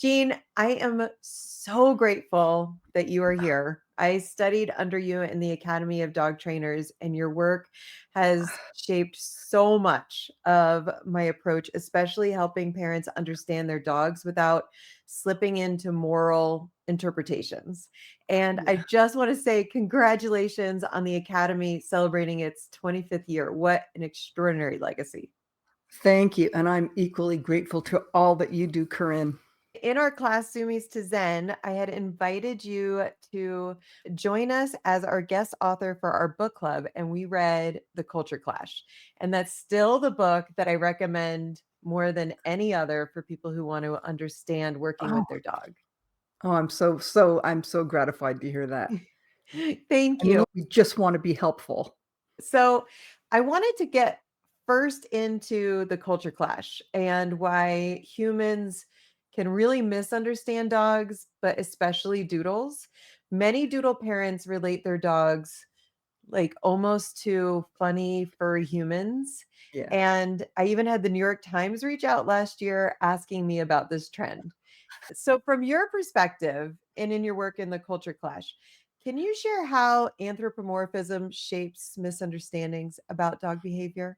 Jean, I am so grateful that you are here. I studied under you in the Academy of Dog Trainers, and your work has shaped so much of my approach, especially helping parents understand their dogs without slipping into moral interpretations. And I Yeah. just want to say congratulations on the Academy celebrating its 25th year. What an extraordinary legacy. Thank you, and I'm equally grateful to all that you do, Corinne. In our class, Zoomies to Zen, I had invited you to join us as our guest author for our book club, and we read The Culture Clash. And that's still the book that I recommend more than any other for people who want to understand working Oh, with their dog. I'm so gratified to hear that. Thank I mean, you. we just wanna be helpful. So, I wanted to get first into the culture clash and why humans can really misunderstand dogs, but especially doodles. Many doodle parents relate their dogs like almost to funny furry humans. Yeah. And I even had the New York Times reach out last year asking me about this trend. So, from your perspective and in your work in the culture clash, can you share how anthropomorphism shapes misunderstandings about dog behavior?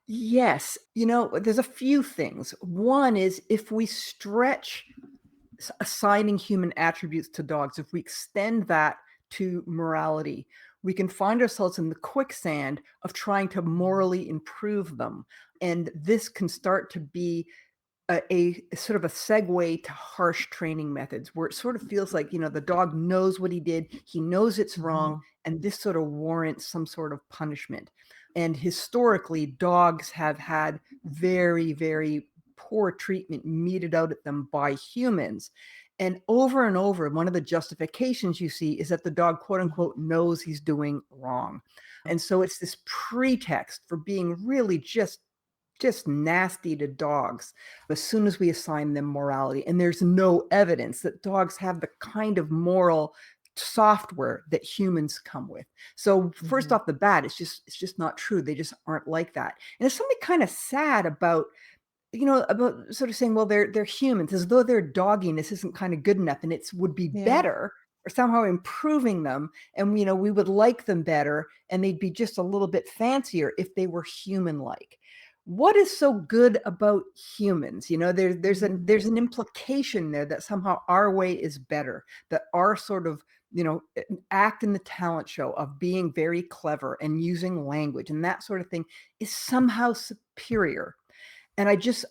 Yes, there's a few things. One is if we stretch assigning human attributes to dogs, if we extend that to morality, we can find ourselves in the quicksand of trying to Mhm. morally improve them. And this can start to be a sort of a segue to harsh training methods where it sort of feels like, the dog knows what he did, he knows it's wrong, Mhm. and this sort of warrants some sort of punishment. And historically, dogs have had very, very poor treatment meted out at them by humans. And over, one of the justifications you see is that the dog, quote Mhm. unquote, knows he's doing wrong. And so it's this pretext for being really just nasty to dogs as soon as we assign them morality. And there's no evidence that dogs have the kind of moral software that humans come with. So first Mhm. off the bat, it's just not true. They just aren't like that. And there's something kind of sad about about sort of saying, well, they're humans, as though their dogginess isn't kind of good enough, and it would be Yeah. better or somehow improving them, and we would like them better, and they'd be just a little bit fancier if they were human-like. What is so good about humans? Mhm. There's an implication there that somehow our way is better, that our sort of act in the talent show of being very clever and using language and that sort of thing is somehow superior. And I just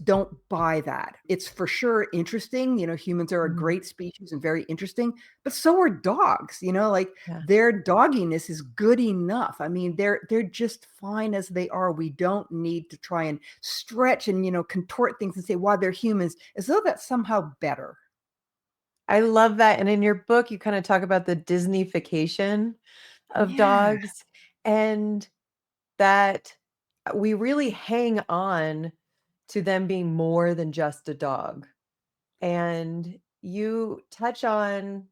don't buy that. It's for sure interesting, humans are a Mhm. great species and very interesting, but so are dogs, like, Yeah. their dogginess is good enough. I mean, they're just fine as they are. We don't need to try and stretch and, contort things and say, "Wow, they're humans," as though that's somehow better. I love that. And in your book, you kind of talk about the Disneyfication of Yeah, dogs and that we really hang on to them being more than just a dog. And you touch on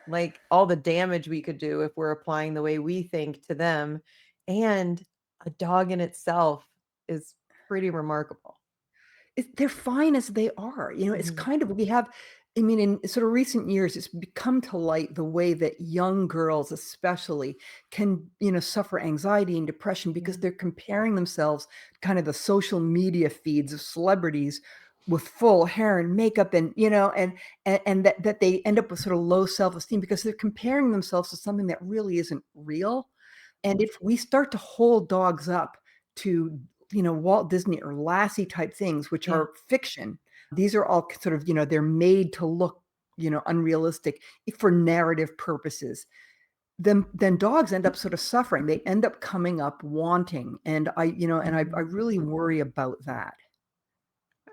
like all the damage we could do if we're applying the way we think to them. And a dog in itself is pretty remarkable. they're fine as they are. It's Mhm. kind of we have I mean, in sort of recent years, it's become to light the way that young girls especially can, suffer anxiety and depression because Yeah. they're comparing themselves kind of the social media feeds of celebrities with full hair and makeup and, and that they end up with sort of low self-esteem because they're comparing themselves to something that really isn't real. And if we start to hold dogs up to, Walt Disney or Lassie type things, which Yeah. are fiction, these are all sort of, they're made to look, unrealistic for narrative purposes. Then dogs end up sort of suffering. They end up coming up wanting. And I Mhm. really worry about that.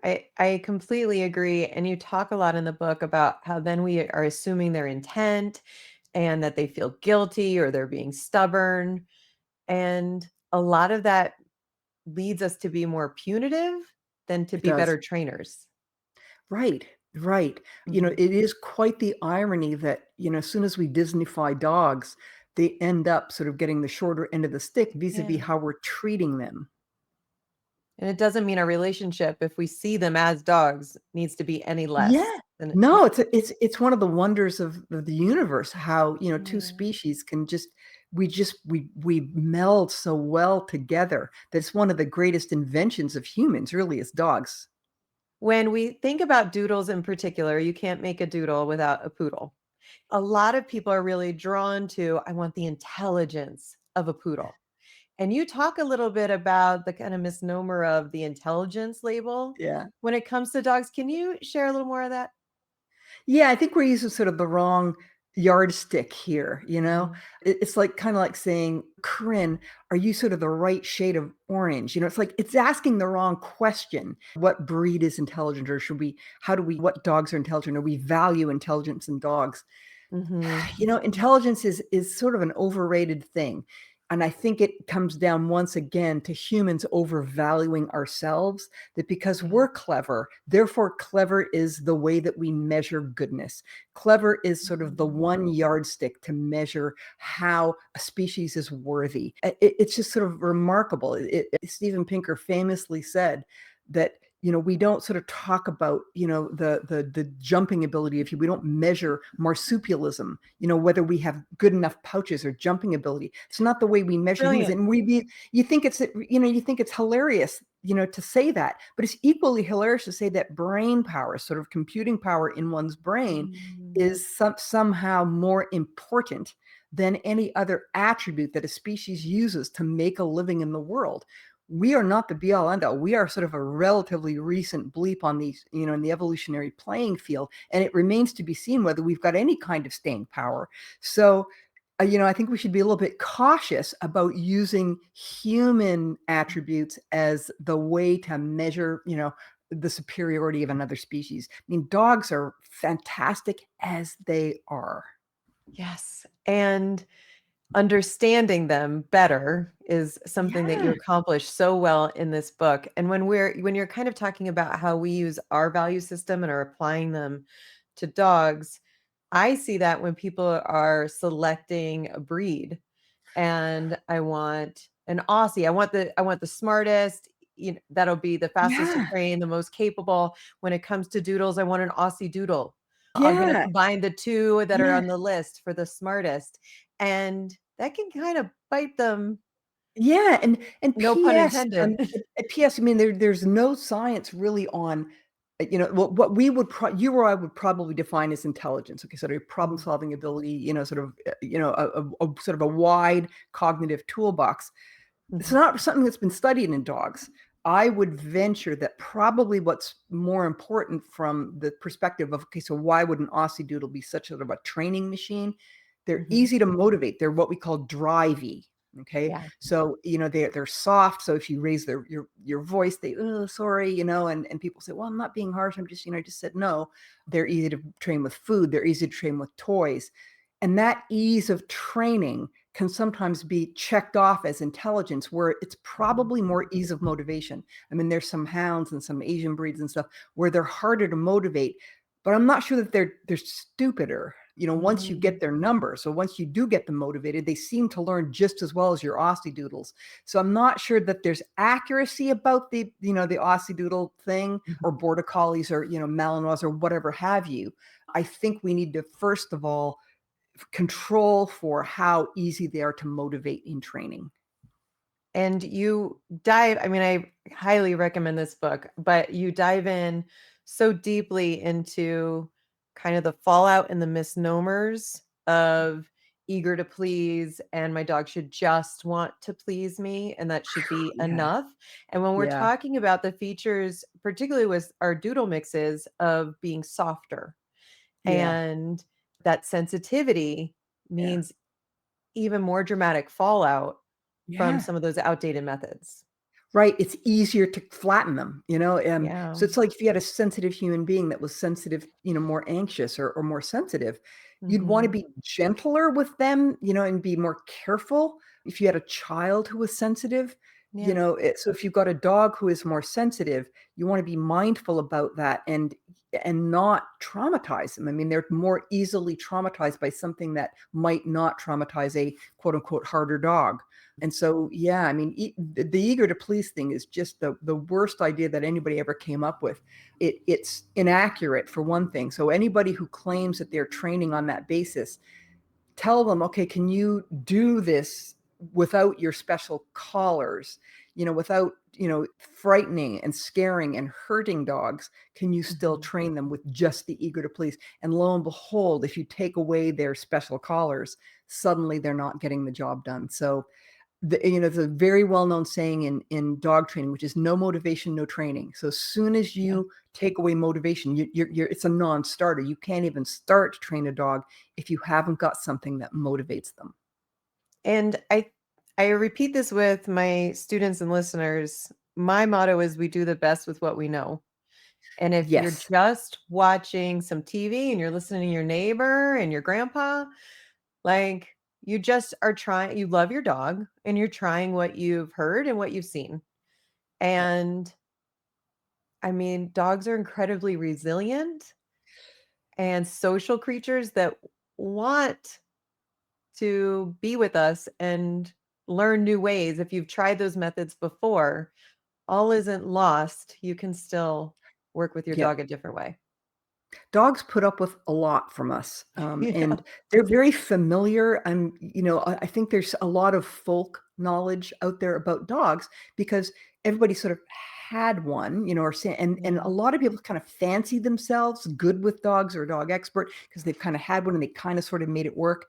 I completely agree. And you talk a lot in the book about how then we are assuming their intent and that they feel guilty or they're being stubborn. And a lot of that leads us to be more punitive than to It be does. better trainers. Right. Right. Mhm. It is quite the irony that, as soon as we Disneyfy dogs, they end up sort of getting the shorter end of the stick vis-a-vis Yeah. how we're treating them. And it doesn't mean our relationship, if we see them as dogs, needs to be any less Yeah. than No, it's one of the wonders of the universe how, 2 yeah. species can we meld so well together. That's one of the greatest inventions of humans, really, is dogs. When we think about doodles in particular, you can't make a doodle without a poodle. A lot of people are really drawn to, I want the intelligence of a poodle. And you talk a little bit about the kind of misnomer of the intelligence label Yeah. when it comes to dogs. Can you share a little more of that? Yeah, I think we're using sort of the wrong yardstick here, you know? Mhm, It's like kinda like saying, "Corinne, are you sort of the right shade of orange?" It's like it's asking the wrong question. What breed is intelligent, or should we how do we what dogs are intelligent, or we value intelligence in dogs? mhm, Intelligence is sort of an overrated thing, and I think it comes down once again to humans overvaluing ourselves, that because yeah, we're clever, therefore clever is the way that we measure goodness. Clever is sort of the mhm. one yardstick to measure how a species is worthy. It's just sort of remarkable. Steven Pinker famously said that we don't sort of talk about, the jumping ability of you. We don't measure marsupialism, whether we have good enough pouches or jumping ability. It's not the way we measure humans. Brilliant. And you think it's hilarious, to say that, but it's equally hilarious to say that brain power, sort of computing power in one's brain, Mm, is somehow more important than any other attribute that a species uses to make a living in the world. We are not the be all end all. We are sort of a relatively recent bleep on these, in the evolutionary playing field, and it remains to be seen whether we've got any kind of staying power. So, I think we should be a little bit cautious about using human attributes as the way to measure, the superiority of another species. I mean, dogs are fantastic as they are. yes, and understanding them better is something that you Yeah. accomplish so well in this book, and when you're kind of talking about how we use our value system and are applying them to dogs, I see that when people are selecting a breed, and I want an Aussie. I want the smartest, that'll be the fastest to Yeah. train, the most capable. When it comes to doodles, I want an Aussie doodle. I'm gonna Yeah. combine the 2 that are Yeah. on the list for the smartest, and that can kind of bite them, Yeah, and no pun PS, intended. PS, I mean, there's no science really on, what we would you or I would probably define as intelligence. Okay, sort of Mhm, problem-solving ability, sort of, a sort of a wide cognitive toolbox. It's mhm, not something that's been studied in dogs. I would venture that probably what's more important from the perspective of, okay, so why would an Aussie Doodle be such sort of a training machine? They're mhm. easy to motivate. They're what we call drivey. Okay. Yeah. So, they're soft. So if you raise your voice, they, oh, sorry, and people say, well, I'm not being harsh. I'm just, I just said no. They're easy to train with food. They're easy to train with toys. And that ease of training can sometimes be checked off as intelligence, where it's Mhm, probably more ease of motivation. I mean, there's some hounds and some Asian breeds and stuff where they're harder to motivate, but I'm not sure that they're stupider. Once you mhm, get their number, so once you do get them motivated, they seem to learn just as well as your Aussie Doodles. So I'm not sure that there's accuracy about the Aussie Doodle thing, mhm. or Border Collies, or Malinois, or whatever have you. I think we need to first of all control for how easy they are to motivate in training. And you dive I mean, I highly recommend this book, but you dive in so deeply into kind of the fallout and the misnomers of eager to please, and my dog should just want to please me, and that should be Yeah, enough. And when we're yeah, talking about the features, particularly with our doodle mixes, of being softer, yeah, and that sensitivity yeah, means even more dramatic fallout from yeah. some of those outdated methods. Right, it's easier to flatten them, Yeah. so it's like if you had a sensitive human being that was sensitive, more anxious, or more sensitive, you'd wanna Mhm. be gentler with them, and be more careful. If you had a child who was sensitive, Yeah. so if you've got a dog who is more sensitive, you wanna be mindful about that, and and not traumatize them. I mean, they're more easily traumatized by something that might not traumatize a quote unquote harder dog. And so, yeah, I mean, the eager to please thing is just the worst idea that anybody ever came up with. It's inaccurate for one thing. So anybody who claims that they're training on that basis, tell them, okay, can you do this without your special collars, without, frightening and scaring and hurting dogs? Can you still Mhm. train them with just the eager to please? And lo and behold, if you take away their special collars, suddenly they're not getting the job done. So there's a very well-known saying in dog training, which is no motivation, no training. So as soon as Yeah. you take away motivation, it's a non-starter. You can't even start to train a dog if you haven't got something that motivates them. And I repeat this with my students and listeners. My motto is we do the best with what we know. And if you're Yes. just watching some TV and you're listening to your neighbor and your grandpa, like you just are trying, you love your dog and you're trying what you've heard and what you've seen. Yeah. And I mean, dogs are incredibly resilient and social creatures that want to be with us and learn new ways. If you've tried those methods before, all isn't lost. You can still work with your Yeah. dog a different way. Dogs put up with a lot from us, Yeah. and they're very familiar. I think there's a lot of folk knowledge out there about dogs because everybody sort of had one, and Yeah. a lot of people kind of fancy themselves good with dogs or a dog expert because they've kind of had one and they kind of sort of made it work.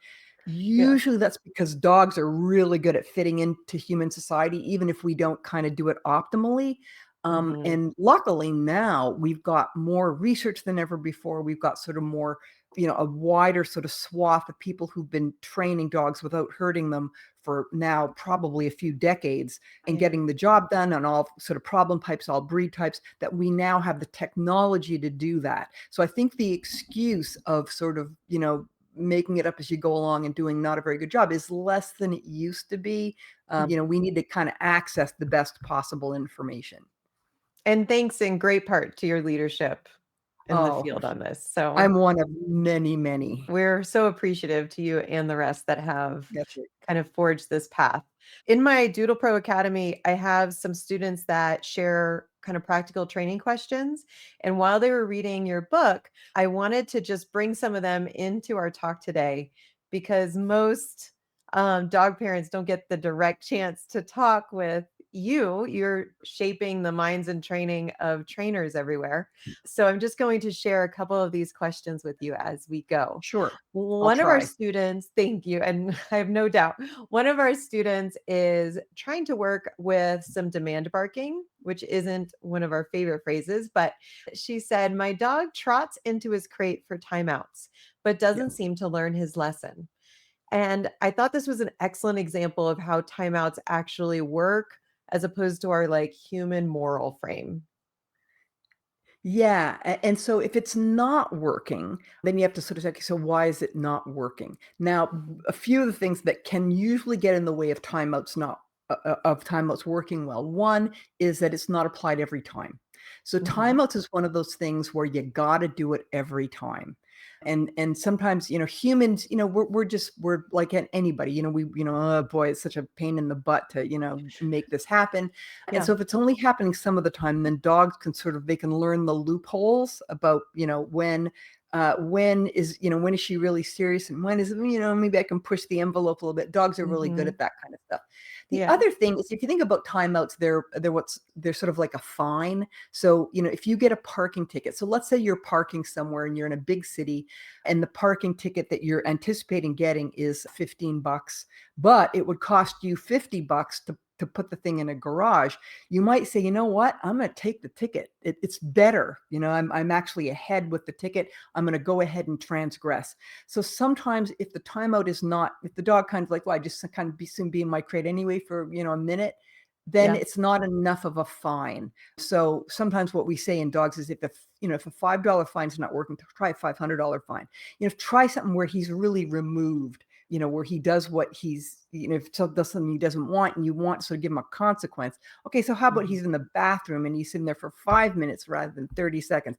Yeah. Usually that's because dogs are really good at fitting into human society, even if we don't kind of do it optimally. Mhm. And luckily now we've got more research than ever before. We've got sort of more, a wider sort of swath of people who've been training dogs without hurting them for now probably a few decades and Yeah. getting the job done on all sort of problem types, all breed types, that we now have the technology to do that. So I think the excuse of sort of, making it up as you go along and doing not a very good job is less than it used to be. We need to kind of access the best possible information. And thanks in great part to your leadership in the Oh, field on this. So I'm one of many, many. we're so appreciative to you and the rest that have That's right. kind of forged this path. In my Doodle Pro Academy, I have some students that share kind of practical training questions. And while they were reading your book, I wanted to just bring some of them into our talk today because most dog parents don't get the direct chance to talk with you. You're shaping the minds and training of trainers everywhere. So I'm just going to share a couple of these questions with you as we go. Sure. I'll One of our try. students, thank you, and I have no doubt, one of our students is trying to work with some demand barking, which isn't one of our favorite phrases, but she said, "My dog trots into his crate for timeouts, but Yeah. doesn't seem to learn his lesson." And I thought this was an excellent example of how timeouts actually work as opposed to our like human moral frame. Yeah, and so if it's not working, then you have to sort of say, "Okay, so why is it not working?" Now, Mhm. a few of the things that can usually get in the way of timeouts working well. One is that it's not applied every time. So Mhm. timeouts is one of those things where you gotta do it every time. And sometimes, humans, we're like anybody, oh boy, it's such a pain in the butt to, make this happen. And Yeah. so if it's only happening some of the time, then dogs they can learn the loopholes about, when is she really serious and when is, maybe I can push the envelope a little bit. Dogs are really good Mhm. at that kind of stuff. The Yeah. other thing is if you think about timeouts, they're sort of like a fine. So, if you get a parking ticket, so let's say you're parking somewhere and you're in a big city and the parking ticket that you're anticipating getting is 15 bucks, but it would cost you 50 bucks to put the thing in a garage. You might say, you know what? I'm going to take the ticket. It's better. I'm actually ahead with the ticket. I'm going to go ahead and transgress. So sometimes if the timeout is not, if the dog kind of like, well, I just kind of soon be in my crate anyway for, a minute, then Yeah. it's not enough of a fine. So sometimes what we say in dogs is if a $5 fine is not working, try a $500 fine. Try something where he's really removed, where he does what if does something he doesn't want and you want to give him a consequence. Okay, so how about Mhm. he's in the bathroom and he's sitting there for 5 minutes rather than 30 seconds?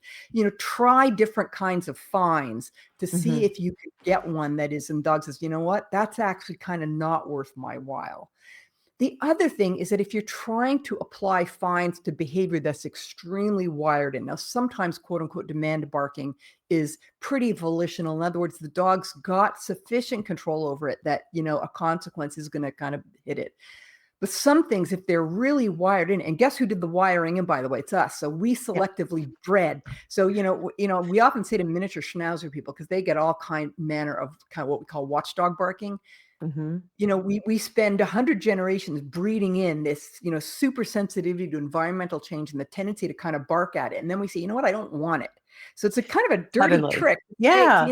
Try different kinds of fines to see Mhm. if you could get one that is, and dog says, you know what, that's actually kind of not worth my while. The other thing is that if you're trying to apply fines to behavior that's extremely wired in, now sometimes quote unquote demand barking is pretty volitional. In other words, the dog's got sufficient control over it that, a consequence is going to kind of hit it. But some things, if they're really wired in, and guess who did the wiring? And by the way, it's us. So we Yeah. selectively bred. So we often say to miniature schnauzer people because they get all manner of kind of what we call watchdog barking. Mhm. We spend 100 generations breeding in this, super sensitivity to environmental change and the tendency to kind of bark at it. And then we say, you know what, I don't want it. So it's a kind of a dirty Heavenly. trick Yeah.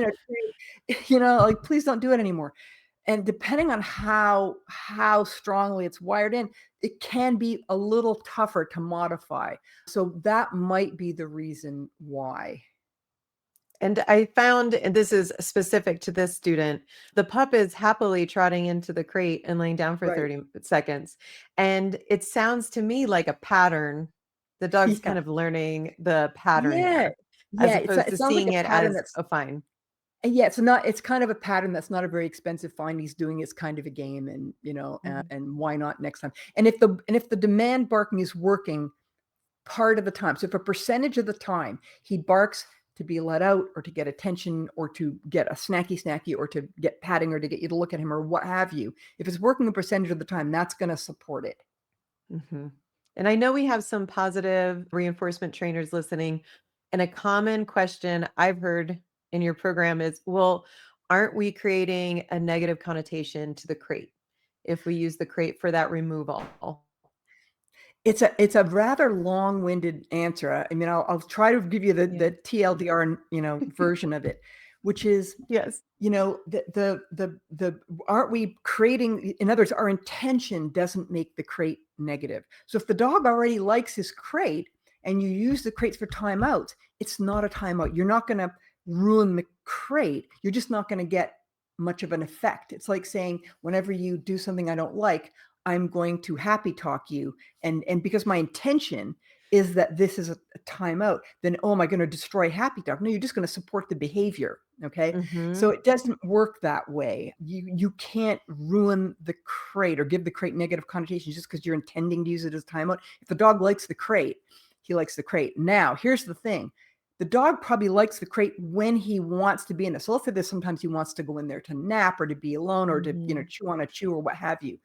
like, please don't do it anymore. And depending on how strongly it's wired in, it can be a little tougher to modify. So that might be the reason why. And I found, and this is specific to this student, the pup is happily trotting into the crate and laying down for Right. 30 seconds. And it sounds to me like a pattern. The dog's Yeah. kind of learning the pattern Yeah. there as Yeah. opposed It to sounds like seeing a it pattern as that's a fine. Yeah, it's kind of a pattern that's not a very expensive find. He's doing is kind of a game, and Mhm. and why not next time? And if the demand barking is working part of the time, so if a percentage of the time he barks to be let out or to get attention or to get a snacky or to get patting or to get you to look at him or what have you, if it's working a percentage of the time, that's going to support it. Mhm. And I know we have some positive reinforcement trainers listening. And a common question I've heard in your program is, well, aren't we creating a negative connotation to the crate if we use the crate for that removal? It's a rather long-winded answer. I mean, I'll try to give you the Yeah. TLDR, version of it, which is, Yes. the aren't we creating, in other words, our intention doesn't make the crate negative. So if the dog already likes his crate and you use the crates for timeouts, it's not a timeout. You're not going to ruin the crate. You're just not going to get much of an effect. It's like saying, whenever you do something I don't like, I'm going to happy talk you. And because my intention is that this is a timeout, then, oh, am I going to destroy happy talk? No, you're just going to support the behavior. Okay. So Mhm. it doesn't work that way. You can't ruin the crate or give the crate negative connotations just because you're intending to use it as timeout. If the dog likes the crate, he likes the crate. Now, here's the thing. The dog probably likes the crate when he wants to be in it. So let's say there's sometimes he wants to go in there to nap or to be alone or to, Mhm. chew on a chew or what have you.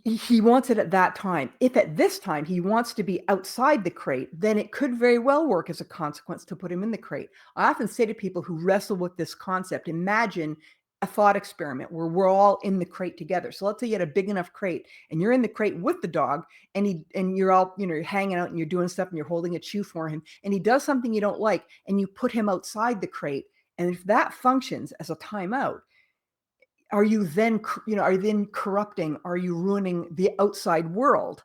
He wants it at that time. If at this time he wants to be outside the crate, then it could very well work as a consequence to put him in the crate. I often say to people who wrestle with this concept, imagine a thought experiment where we're all in the crate together. So let's say you had a big enough crate and you're in the crate with the dog and you're all, you're hanging out and you're doing stuff and you're holding a chew for him and he does something you don't like and you put him outside the crate. And if that functions as a timeout, are you then corrupting, are you ruining the outside world?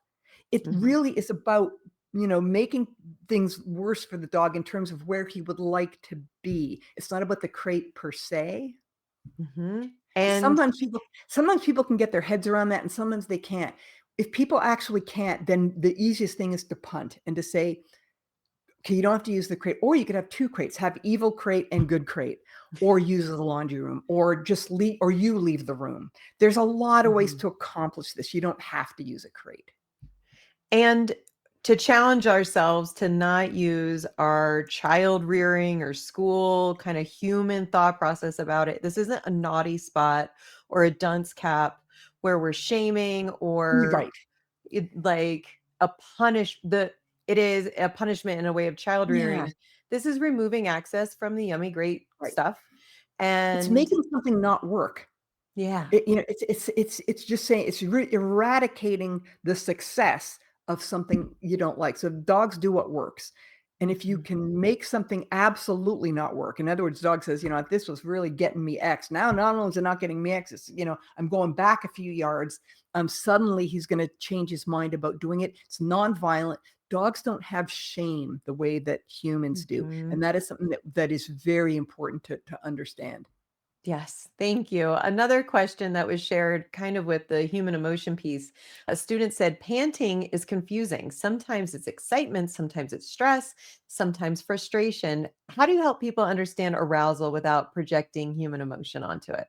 It Mhm. really is about, making things worse for the dog in terms of where he would like to be. It's not about the crate per se. Mhm. And Sometimes people can get their heads around that and sometimes they can't. If people actually can't, then the easiest thing is to punt and to say, okay, you don't have to use the crate, or you could have two crates, have evil crate and good crate, or use the laundry room, or just leave, or you leave the room. There's a lot of ways Mhm. to accomplish this. You don't have to use a crate. And to challenge ourselves to not use our child rearing or school kind of human thought process about it. This isn't a naughty spot or a dunce cap where we're shaming or Right, like a it is a punishment in a way of child yeah, rearing. This is removing access from the yummy great right. stuff. It's And making something not work. yeah. It's just saying it's eradicating the success of something you don't like. So dogs do what works. And if you Mhm. can make something absolutely not work, in other words, dog says, this was really getting me X. Now, not only is it not getting me X, it's, I'm going back a few yards. Suddenly he's going to change his mind about doing it. It's nonviolent. Dogs don't have shame the way that humans do. Mhm. And that is something that is very important to understand. Yes, thank you. Another question that was shared kind of with the human emotion piece. A student said panting is confusing. Sometimes it's excitement, sometimes it's stress, sometimes frustration. How do you help people understand arousal without projecting human emotion onto it?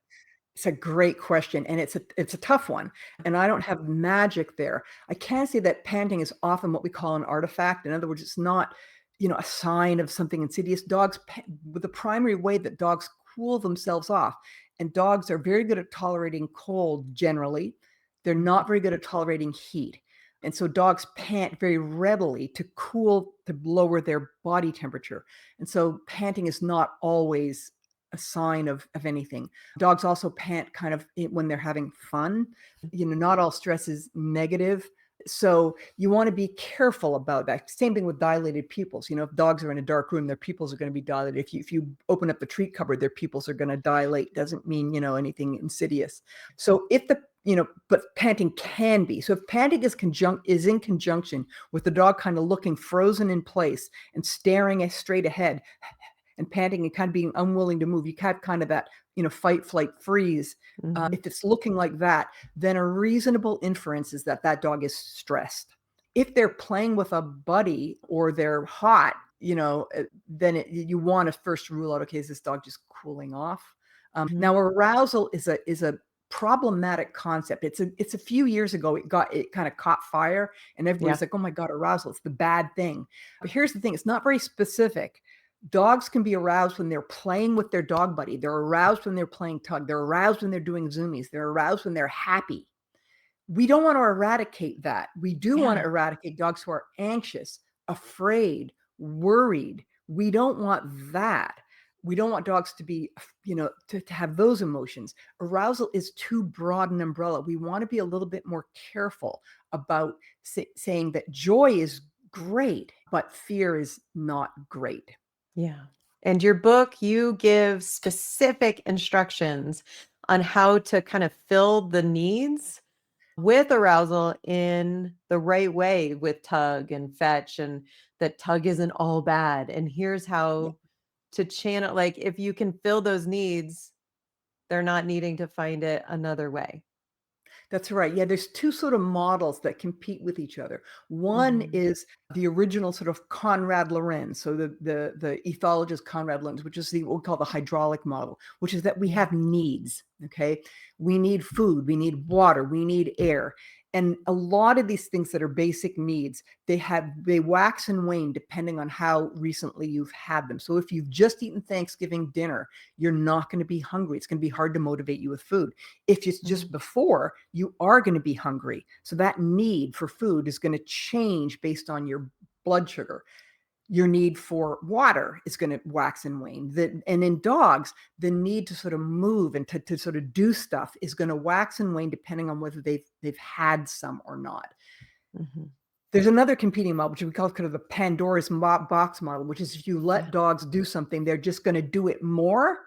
It's a great question, and it's a tough one, and I don't have magic there. I can say that panting is often what we call an artifact. In other words, it's not, a sign of something insidious. The primary way that dogs cool themselves off, and dogs are very good at tolerating cold generally. They're Mhm. not very good at tolerating heat. And so dogs pant very readily to lower their body temperature. And so panting is not always a sign of anything. Dogs also pant kind of when they're having fun. Not all stress is negative. So you want to be careful about that. Same thing with dilated pupils. If dogs are in a dark room, their pupils are going to be dilated. If you open up the treat cupboard, their pupils are going to dilate. Doesn't mean, anything insidious. So if the but panting can be. So if panting is in conjunction with the dog kind of looking frozen in place and staring straight ahead, and panting and kind of being unwilling to move. You have kind of that, fight, flight, freeze. Mhm. If it's looking like that, then a reasonable inference is that that dog is stressed. If they're playing with a buddy or they're hot, then you want to first rule out, okay, is this dog just cooling off? Mhm. Now, arousal is a problematic concept. It's a few years ago it kind of caught fire, and Yeah. everybody's like, oh my god, arousal, it's the bad thing. But here's the thing, it's not very specific. Dogs can be aroused when they're playing with their dog buddy. They're aroused when they're playing tug. They're aroused when they're doing zoomies. They're aroused when they're happy. We don't want to eradicate that. We do want to Yeah. eradicate dogs who are anxious, afraid, worried. We don't want that. We don't want dogs to be, to have those emotions. Arousal is too broad an umbrella. We want to be a little bit more careful about saying that joy is great, but fear is not great. Yeah. And your book, you give specific instructions on how to kind of fill the needs with arousal in the right way with tug and fetch, and that tug isn't all bad. And here's Yeah. how to channel, like, if you can fill those needs, they're not needing to find it another way. That's right. Yeah, there's 2 sort of models that compete with each other. One Mhm. is the original sort of Konrad Lorenz, so the ethologist Konrad Lorenz, which is what we call the hydraulic model, which is that we Yeah. have needs, okay? We need food, we need water, we need air, and a lot of these things that are basic needs, they wax and wane depending on how recently you've had them. So if you've just eaten Thanksgiving dinner, you're not gonna be hungry. It's gonna be hard to motivate you with food. If it's just Mhm. before, you are going to be hungry. So that need for food is going to change based on your blood sugar. Your need for water is going to wax and wane. And in dogs, the need to sort of move and to sort of do stuff is going to wax and wane depending on whether they've had some or not. Mhm. There's another competing model, which we call kind of the Pandora's box model, which is if you let Yeah. dogs do something, they're just going to do it more,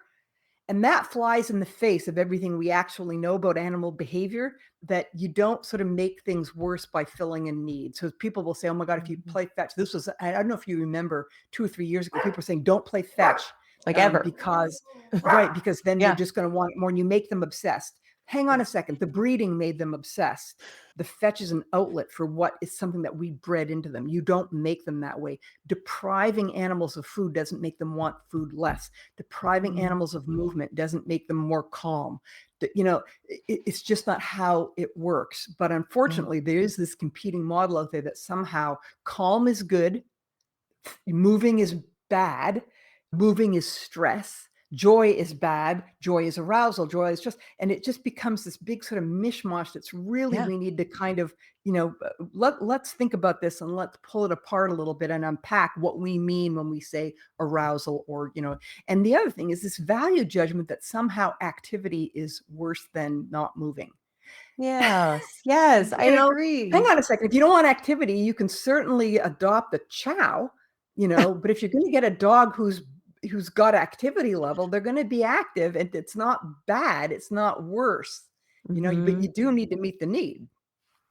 and that flies in the face of everything we actually know about animal behavior, that you don't sort of make things worse by filling a need. So people will say, oh my God, if you Mhm. play fetch, I don't know if you remember 2 or 3 years ago, people were saying, don't play fetch Like ever. because, right, because then they're Yeah. just going to want more and you make them obsessed. Hang on Yeah. a second. The breeding made them obsessed. The fetch is an outlet for what is something that we bred into them. You don't make them that way. Depriving animals of food doesn't make them want food less. Depriving Mhm. animals of movement doesn't make them more calm. It's just not how it works. But Yeah. unfortunately, there is this competing model out there that somehow calm is good, moving is bad, moving is stress, joy is bad, joy is arousal, joy is just, and it just becomes this big sort of mishmash that's really, Yeah. we need to kind of, let's think about this and let's pull it apart a little bit and unpack what we mean when we say arousal, or, and the other thing is this value judgment that somehow activity is worse than not moving. Yes. Yes, I You know, hang agree. on a second. If you don't want activity, you can certainly adopt a chow, but if you're gonna get a dog who's got activity level, they're gonna be active, and it's not bad, it's not worse, but you Mhm. do need to meet the need.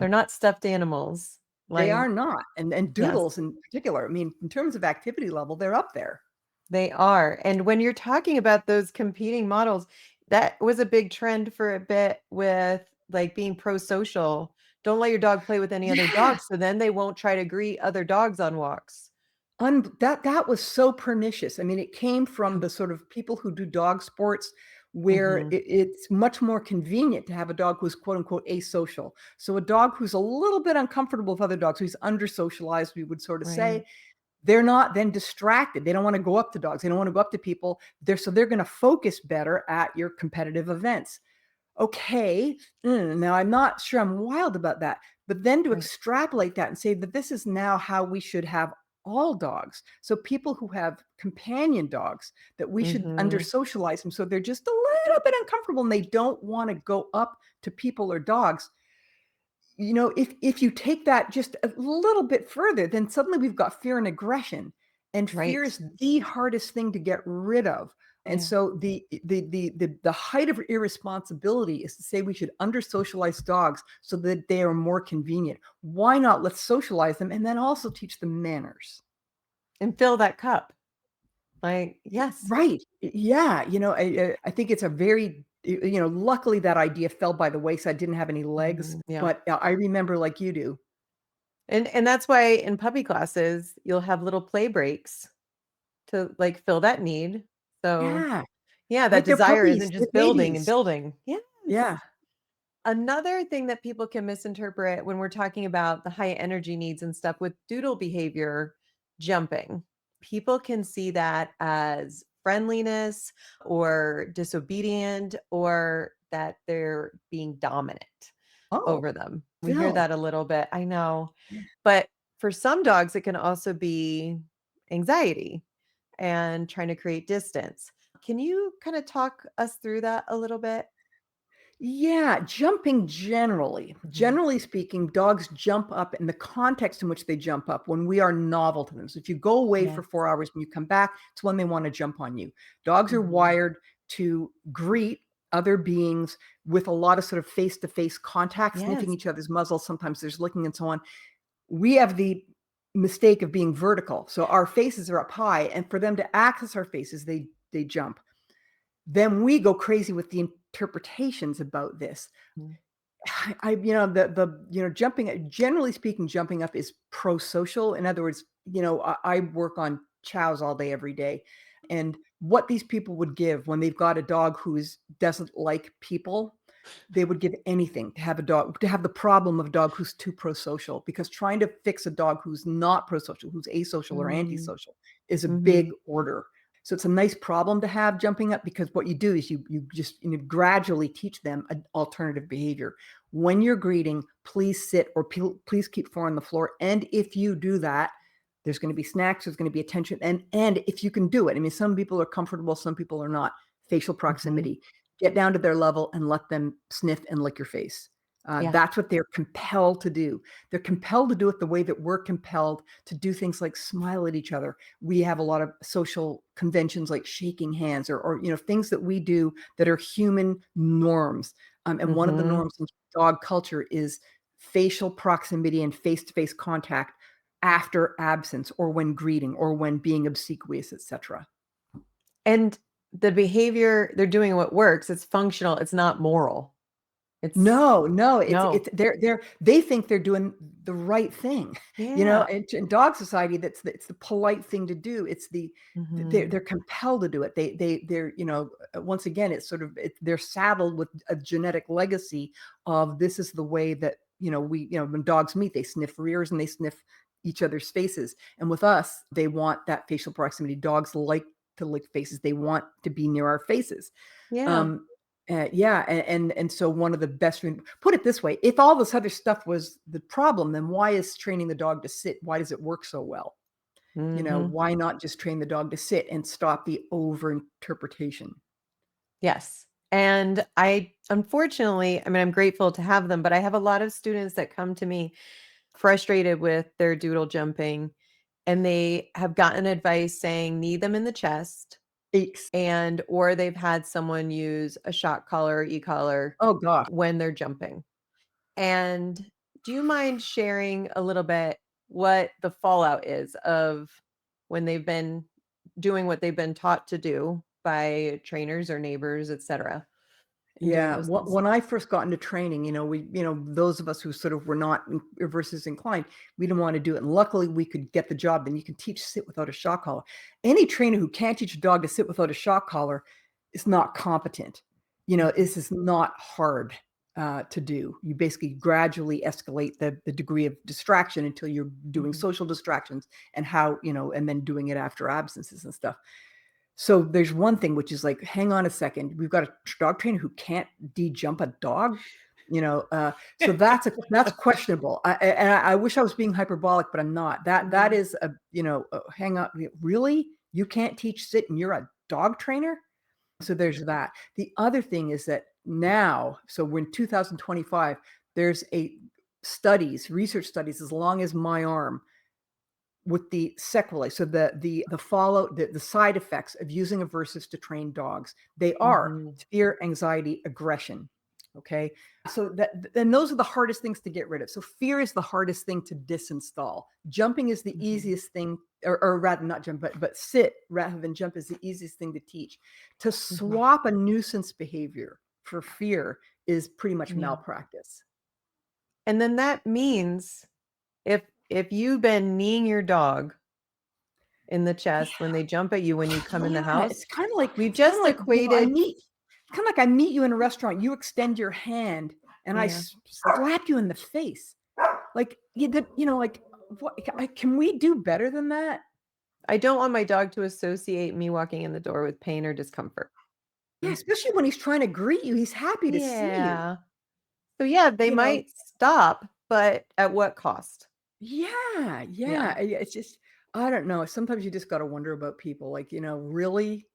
They're not stuffed animals. They Like, are not, and yes, Doodles in particular, I mean, in terms of activity level, they're up there. they are. And when you're talking about those competing models, That was a big trend for a bit with, like, being prosocial. Don't let your dog play with any other Yeah. dogs, so then they won't try to greet other dogs on walks. That was so pernicious. I mean, it came from Yeah. the sort of people who do dog sports where Mhm. it's much more convenient to have a dog who's quote unquote asocial. So a dog who's a little bit uncomfortable with other dogs, who's under socialized, we would sort of Right. say, they're not then distracted. They don't want to go up to dogs. They don't want to go up to people. They're going to focus better at your competitive events. Okay, now I'm not sure I'm wild about that, but then to Right. extrapolate that and say that this is now how we should have all dogs. So people who have companion dogs, that we should under Mhm. socialize them so they're just a little bit uncomfortable and they don't want to go up to people or dogs. If you take that just a little bit further, then suddenly we've got fear and aggression, and fear Right. is the hardest thing to get rid of. And Yeah. so the height of irresponsibility is to say we should under socialize dogs so that they are more convenient. Why not let's socialize them and then also teach them manners? And fill that cup. Like, yes. Right. Yeah. I think it's a very, luckily that idea fell by the wayside, didn't have any legs, Mhm. Yeah. but I remember like you do. And that's why in puppy classes, you'll have little play breaks to, like, fill that need. So, Yeah. yeah, that Right, they're desire puppies, isn't they're just building and babies. building. Yes. Yeah. Another thing that people can misinterpret when we're talking about the high energy needs and stuff with doodle behavior, jumping. People can see that as friendliness or disobedient or that they're being dominant Oh, over them. We hear still. that a little bit. I know. Yeah. But for some dogs, it can also be anxiety and trying to create distance. Can you kind of talk us through that a little bit? Yeah, jumping generally. Mhm. Generally speaking, dogs jump up in the context in which they jump up when we are novel to them. So if you go away for Yes. 4 hours and you come back, it's when they wanna jump on you. Dogs are Mhm. wired to greet other beings with a lot of sort of face-to-face contact, sniffing Yes. each other's muzzles, sometimes there's licking and so on. We have the mistake of being vertical, so our faces are up high, and for them to access our faces, they jump. Then we go crazy with the interpretations about this. Mm. Jumping generally speaking, jumping up is pro-social. In other words, I work on chows all day, every day. And what these people would give when they've got a dog doesn't like people, they would give anything to have the problem of a dog who's too pro-social, because trying to fix a dog who's not pro-social, who's asocial or Mm. antisocial, is a big Mhm. order. So it's a nice problem to have, jumping up, because what you do is you just gradually teach them an alternative behavior. When you're greeting, please sit, or please keep four on the floor. And if you do that, there's going to be snacks, there's going to be attention. And if you can do it, I mean, some people are comfortable, some people are not. Facial Mhm. proximity. Get down to their level and let them sniff and lick your face. Yeah. That's what they're compelled to do. They're compelled to do it the way that we're compelled to do things like smile at each other. We have a lot of social conventions like shaking hands, or things that we do that are human norms. And one of the Mhm. norms in dog culture is facial proximity and face-to-face contact after absence, or when greeting, or when being obsequious, etc. And the behavior they're doing what works, it's functional, it's not moral. It's No, no, no. they think they're doing the right thing. Yeah. In dog society, it's the polite thing to do. Mhm. They're compelled to do it. Once again, they're saddled with a genetic legacy of, this is the way that, when dogs meet, they sniff rears and they sniff each other's faces. And with us, they want that facial proximity. Dogs like to lick faces. They want to be near our faces. Yeah. Um, yeah, and so one of the best, put it this way, if all this other stuff was the problem, then why is training the dog to sit? Why does it work so well? Mhm. Why not just train the dog to sit and stop the over interpretation? Yes. And I unfortunately, I mean, I'm grateful to have them, but I have a lot of students that come to me frustrated with their doodle jumping, and they have gotten advice saying, "Knee them in the chest," Ex and or they've had someone use a shock collar or e-collar Oh gosh. when they're jumping. And do you mind sharing a little bit what the fallout is of when they've been doing what they've been taught to do by trainers or neighbors, etcetera? in doing Yeah, those things? when I first got into training, those of us who sort of were not versus inclined, we didn't want to do it. And luckily, we could get the job. And you can teach sit without a shock collar. Any trainer who can't teach a dog to sit without a shock collar is not competent. Mhm, This is not hard to do. You basically gradually escalate the degree of distraction until you're doing mhm, social distractions and and then doing it after absences and stuff. So there's one thing which is like, hang on a second, we've got a dog trainer who can't de-jump a dog, so that's questionable. I wish I was being hyperbolic, but I'm not. That mhm, is hang on, really? You can't teach sit and you're a dog trainer? So there's that. The other thing is that now, so we're in 2025, there's a research studies as long as my arm with the sequelae, so the fallout, the side effects of using aversives to train dogs, they are mhm, fear, anxiety, aggression. Okay, so and those are the hardest things to get rid of. So fear is the hardest thing to disinstall. Jumping is the mhm, easiest thing, or rather not jump, but sit rather than jump is the easiest thing to teach. To mhm. swap a nuisance behavior for fear is pretty much Yeah. malpractice. And then that means if you've been kneeing your dog in the chest when they jump at you when you come in the Yeah, house, we've it's kinda just like, I equated. meet kinda like I meet you in a restaurant, you extend your hand, and I Yeah. slap you in the face. Like, like, what can we do better than that? I don't want my dog to associate me walking in the door with pain or discomfort. Yeah, especially when he's trying to greet you, he's happy to see you, Yeah. So, yeah, they you know? might stop, but at what cost? Yeah, Yeah. yeah, it's just I don't know, sometimes you just gotta wonder about people, like, really?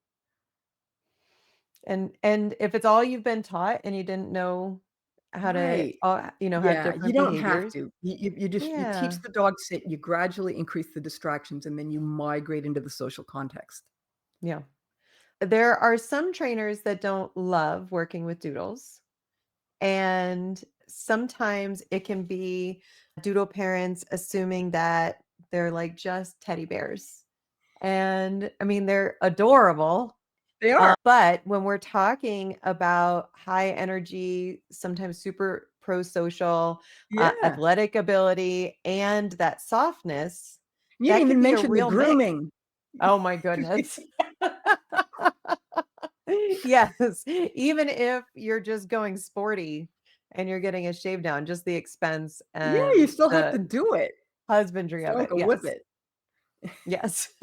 And if it's all you've been taught and you didn't know how to, Right. have Yeah, you different don't have behaviors. to. You just you Yeah. teach the dog sit, you gradually increase the distractions, and then you migrate into the social context. Yeah. There are some trainers that don't love working with doodles. And sometimes it can be doodle parents assuming that they're like just teddy bears. And I mean, they're adorable. They are. But when we're talking about high energy, sometimes super prosocial, Yeah. athletic ability, and that softness, You didn't that could even be a mention the real mix. grooming. Oh my goodness. Yes, even if you're just going sporty and you're getting a shave down, just the expense Yeah, you and still have to the do it. husbandry It's not of like it, a yes. whippet. Yes.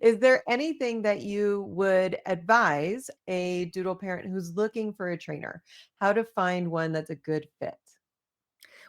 Is there anything that you would advise a doodle parent who's looking for a trainer? How to find one that's a good fit?